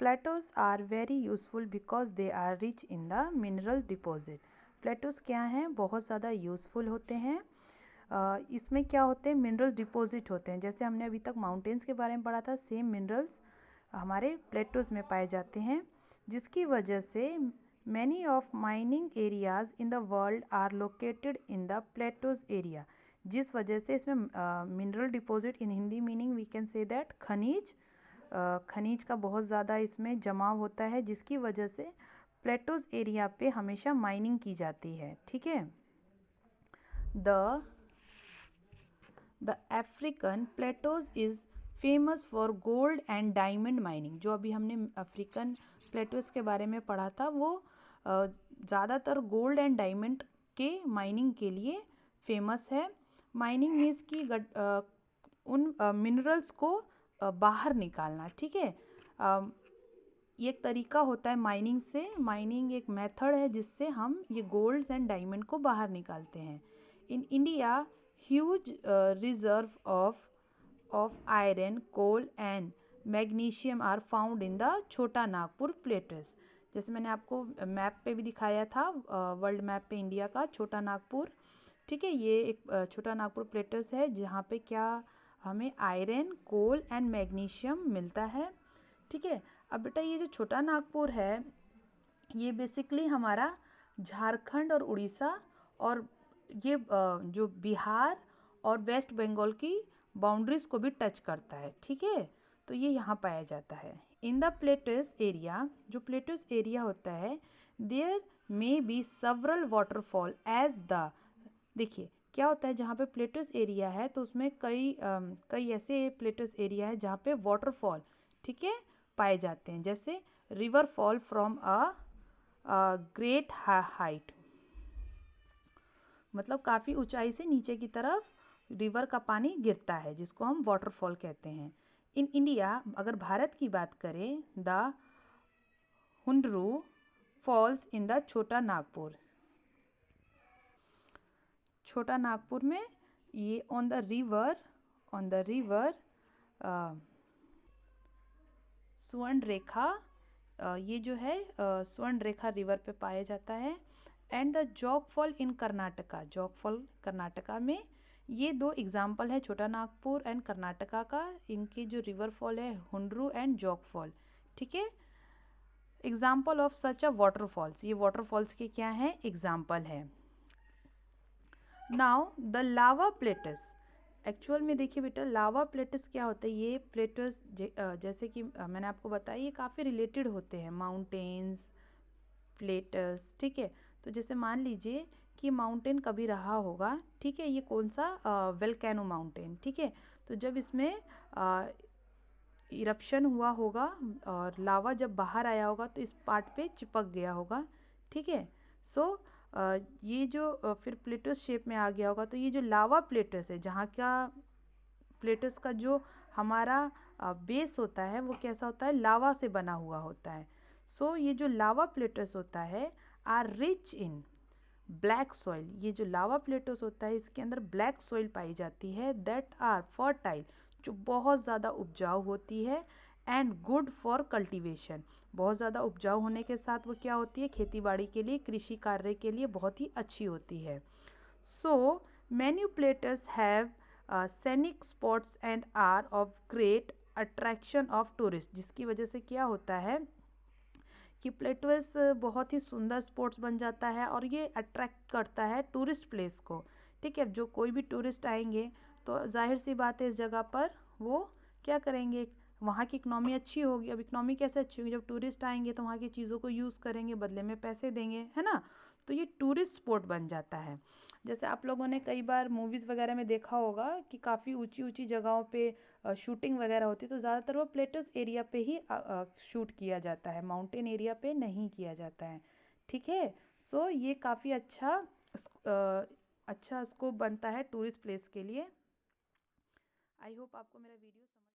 Plato's are very useful because they are rich in the mineral deposit. Plateaus क्या हैं, बहुत ज़्यादा useful होते हैं। इसमें क्या होते हैं, मिनरल डिपॉजिट होते हैं। जैसे हमने अभी तक माउंटेन्स के बारे में पढ़ा था, सेम मिनरल्स हमारे प्लेटोज में पाए जाते हैं, जिसकी वजह से many of mining areas in the world are located in the plateaus area. जिस वजह से इसमें mineral deposit, in Hindi meaning we can say that खनिज का बहुत ज़्यादा इसमें जमाव होता है, जिसकी वजह से प्लेटोज एरिया पे हमेशा माइनिंग की जाती है। ठीक है। The African Plato's is famous for gold and diamond mining. जो अभी हमने अफ्रीकन प्लेटोज के बारे में पढ़ा था, वो ज़्यादातर गोल्ड एंड डायमंड के माइनिंग के लिए फेमस है। माइनिंग मीन्स की उन मिनरल्स को बाहर निकालना। ठीक है। ये एक तरीका होता है माइनिंग से। माइनिंग एक मेथड है जिससे हम ये गोल्ड्स एंड डायमंड को बाहर निकालते हैं। In India huge reserve of iron, coal and magnesium are found in the Chota Nagpur plates. जैसे मैंने आपको मैप पे भी दिखाया था, वर्ल्ड मैप पे इंडिया का छोटा नागपुर। ठीक है। ये एक छोटा नागपुर प्लेटस है जहाँ पे क्या हमें आयरन, कोल एंड मैग्नीशियम मिलता है। ठीक है। अब बेटा ये जो छोटा नागपुर है, ये बेसिकली हमारा झारखंड और उड़ीसा और ये जो बिहार और वेस्ट बंगाल की बाउंड्रीज को भी टच करता है। ठीक है। तो ये यहाँ पाया जाता है। इन द प्लेटस एरिया, जो प्लेटस एरिया होता है, there may be several waterfall as the, देखिए क्या होता है, जहाँ पे प्लेटस एरिया है तो उसमें कई ऐसे प्लेटस एरिया है जहाँ पे वाटरफॉल, ठीक है, पाए जाते हैं। जैसे river fall from a great height, मतलब काफ़ी ऊंचाई से नीचे की तरफ रिवर का पानी गिरता है, जिसको हम वाटरफॉल कहते हैं। इन इंडिया, अगर भारत की बात करें, the Hundru falls in the Chota Nagpur. छोटा नागपुर में ये ऑन द रिवर स्वर्ण रेखा, ये जो है स्वर्ण रेखा रिवर पे पाया जाता है। एंड द जोग फॉल इन कर्नाटका, जोग फॉल कर्नाटका में। ये दो एग्जाम्पल है छोटा नागपुर एंड कर्नाटका का। इनके जो रिवर फॉल है हुंडरू एंड जोग फॉल। ठीक है। Example of such a waterfalls, ये वाटरफॉल्स के क्या हैं, एग्जाम्पल है। Now the lava plates, actual में देखिए बेटा लावा प्लेटस क्या होता है। ये प्लेटस जैसे कि मैंने आपको बताया, ये काफ़ी रिलेटेड होते हैं माउंटेन्स, प्लेटस। ठीक है। तो जैसे मान लीजिए कि माउंटेन कभी रहा होगा, ठीक है, ये कौन सा वेल्केनो माउंटेन। ठीक है। तो जब इसमें इरप्शन हुआ होगा और लावा जब बाहर आया होगा तो इस पार्ट पे चिपक गया होगा। ठीक है। सो ये जो फिर प्लेटस शेप में आ गया होगा, तो ये जो लावा प्लेटस है, जहाँ का प्लेटस का जो हमारा बेस होता है वो कैसा होता है, लावा से बना हुआ होता है। सो ये जो लावा प्लेटस होता है are rich in black soil. ये जो लावा प्लेटस होता है इसके अंदर ब्लैक सॉइल पाई जाती है, दैट आर फर्टाइल, जो बहुत ज़्यादा उपजाऊ होती है, एंड गुड फॉर कल्टीवेशन। बहुत ज़्यादा उपजाऊ होने के साथ वो क्या होती है, खेती बाड़ी के लिए, कृषि कार्य के लिए बहुत ही अच्छी होती है। So many plateaus have scenic spots and are of great attraction of tourist, जिसकी वजह से क्या होता है कि प्लेटस बहुत ही सुंदर स्पॉट्स बन जाता है और ये अट्रैक्ट करता है टूरिस्ट प्लेस को। ठीक है। जो कोई भी टूरिस्ट आएंगे तो जाहिर सी बात है इस जगह पर वो क्या करेंगे, वहाँ की इकनॉमी अच्छी होगी। अब इकनॉमी कैसे अच्छी होगी, जब टूरिस्ट आएंगे तो वहाँ की चीज़ों को यूज़ करेंगे, बदले में पैसे देंगे, है ना। तो ये टूरिस्ट स्पॉट बन जाता है। जैसे आप लोगों ने कई बार मूवीज़ वगैरह में देखा होगा कि काफ़ी ऊंची ऊंची जगहों पे शूटिंग वगैरह होती है, तो ज़्यादातर वो प्लेटस एरिया पे ही शूट किया जाता है, माउंटेन एरिया पे नहीं किया जाता है। ठीक है। सो ये काफ़ी अच्छा स्कोप बनता है टूरिस्ट प्लेस के लिए। आई होप आपको मेरा वीडियो